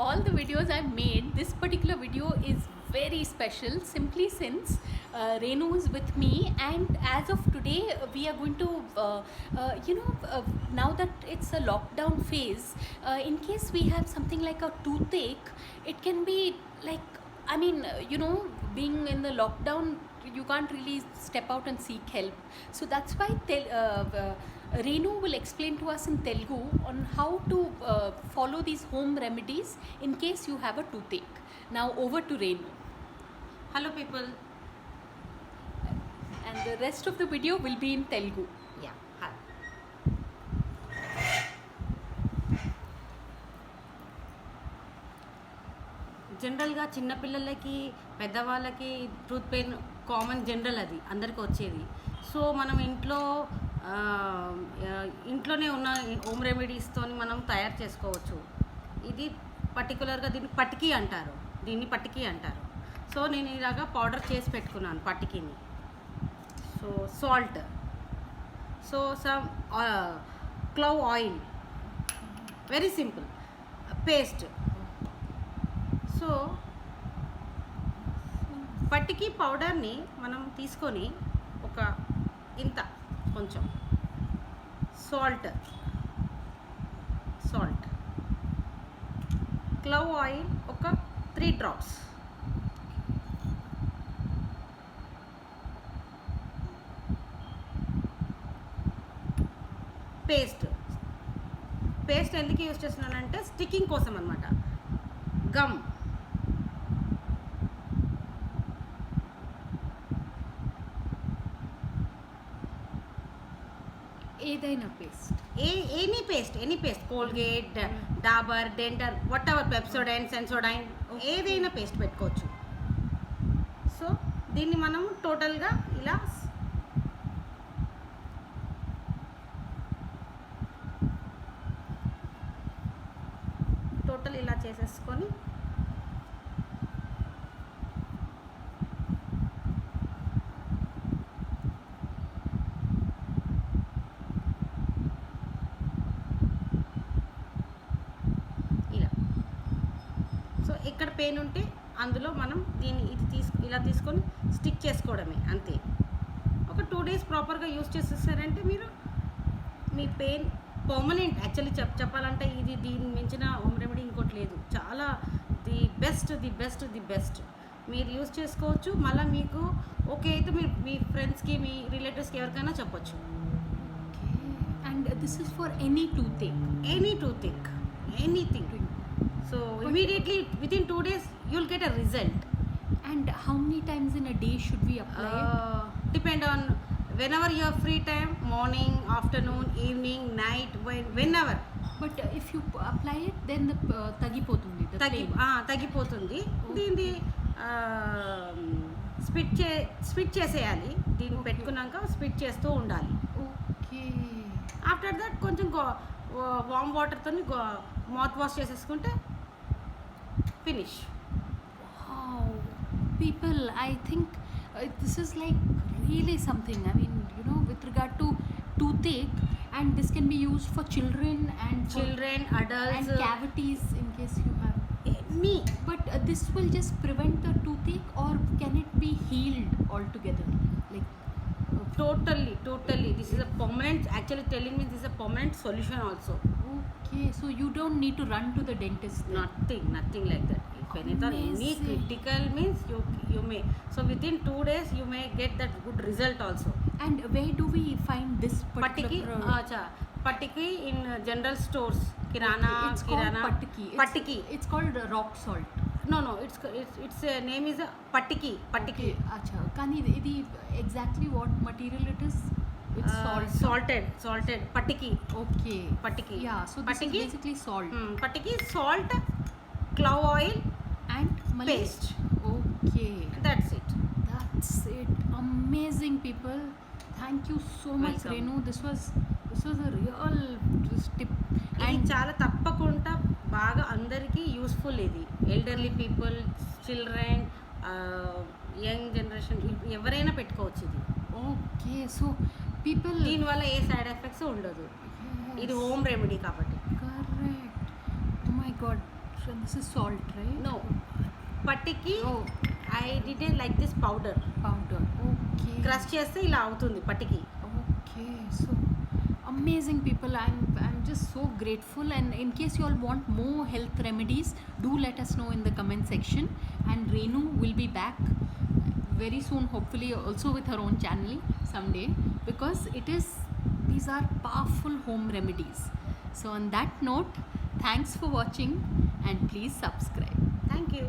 all the videos I've made, this particular video is very special simply since Renu is with me, and as of today we are going to now that it's a lockdown phase, in case we have something like a toothache, it can be like, being in the lockdown, you can't really step out and seek help. So that's why Renu will explain to us in Telugu on how to follow these home remedies in case you have a toothache. Now over to Renu. Hello people. And the rest of the video will be in Telugu. Yeah. Hi. జనరల్గా చిన్నపిల్లలకి పెద్దవాళ్ళకి tooth pain common, general, అది అందరికి వచ్చేది. So మనం ఇంట్లోనే ఉన్న home రెమెడీస్తో మనం తయారు చేసుకోవచ్చు. ఇది పర్టికులర్గా దీన్ని పటికీ అంటారు. సో నేను ఇలాగా పౌడర్ చేసి పెట్టుకున్నాను పటికీని. So salt, so some clove oil, very simple, paste. So పటికీ పౌడర్ని మనం తీసుకొని ఒక ఇంత కొంచెం సాల్ట్, క్లవ్ ఆయిల్ ఒక 3 drops, పేస్ట్ ఎందుకు యూజ్ చేస్తున్నానంటే స్టిక్కింగ్ కోసం అనమాట. గమ్, ఏదైనా paste, any paste, Colgate, Dabur, dental, whatever, Pepsodent, Sensodyne, ఏదైనా పేస్ట్ పెట్టుకోవచ్చు. సో దీన్ని మనం టోటల్గా ఇలా ఇలా చేసేసుకొని ఇలా. సో ఇక్కడ పెయిన్ ఉంటే అందులో మనం ఇలా తీసుకొని స్టిక్ చేసుకోవడమే, అంతే. ఒక 2 days ప్రాపర్గా యూజ్ చేసేసారంటే మీరు మీ పెయిన్ పర్మనెంట్. యాక్చువల్లీ చెప్పాలంటే దీన్ని మించిన హోమ్ రెమెడీ ఇంకోటి లేదు. చాలా ది బెస్ట్ మీరు యూజ్ చేసుకోవచ్చు. మళ్ళీ మీకు ఓకే అయితే మీరు మీ ఫ్రెండ్స్కి, మీ రిలేటివ్స్కి ఎవరికైనా చెప్పొచ్చు. And this is for any toothache, anything. So immediately within 2 days you will get a result. And how many times in a day should we apply it? Depend on whenever you have free time, morning, afternoon, evening, night, whenever. But if you apply it, then the తగ్గిపోతుంది. తగ్గిపోతుంది. దీన్ని spit చేసేయాలి. దీన్ని పెట్టుకున్నాక spit చేస్తూ ఉండాలి. Okay. After that కొంచెం వామ్ వాటర్తో మౌత్ వాష్ చేసేసుకుంటే finish. People, I think this is like really something. I mean, with regard to toothache, and this can be used for children, adults, and cavities in case you have any. But this will just prevent the toothache, or can it be healed altogether? Like totally. This is a permanent. Actually, telling me this is a permanent solution also. Okay, so you don't need to run to the dentist. Nothing like that. If any critical means you may. So within 2 days you may get that good result also. And where do we find this particular Patiki in general stores, kirana. It's called patiki. It's called rock salt. No, its name is patiki. Acha, kani idi exactly what material it is? It's salted patiki. Okay, patiki. Yeah, so this is basically salt. Patiki, salt, clove oil and paste. Okay, that's it. Amazing, people. Thank you so much. Welcome. Renu. This was a real tip. And చాలా తప్పకుండా బాగా అందరికీ useful. ఇది elderly people, children, young generation ఎవరైనా పెట్టుకోవచ్చు ఇది. Okay, so people దీనివల్ల ఏ side effects ఉండదు. ఇది హోమ్ రెమెడీ కాబట్టి. Correct. Oh my God, So this is salt, right? No, పట్టికి Oh, I did like this powder powder. Okay. Crush చేస్తే ఇలా అవుతుంది పట్టికి. Okay, so amazing people. I'm just so grateful. And in case you all want more health remedies, do let us know in the comment section. And Renu will be back very soon, hopefully, also with her own channel someday, because these are powerful home remedies. So on that note, thanks for watching and please subscribe. Thank you.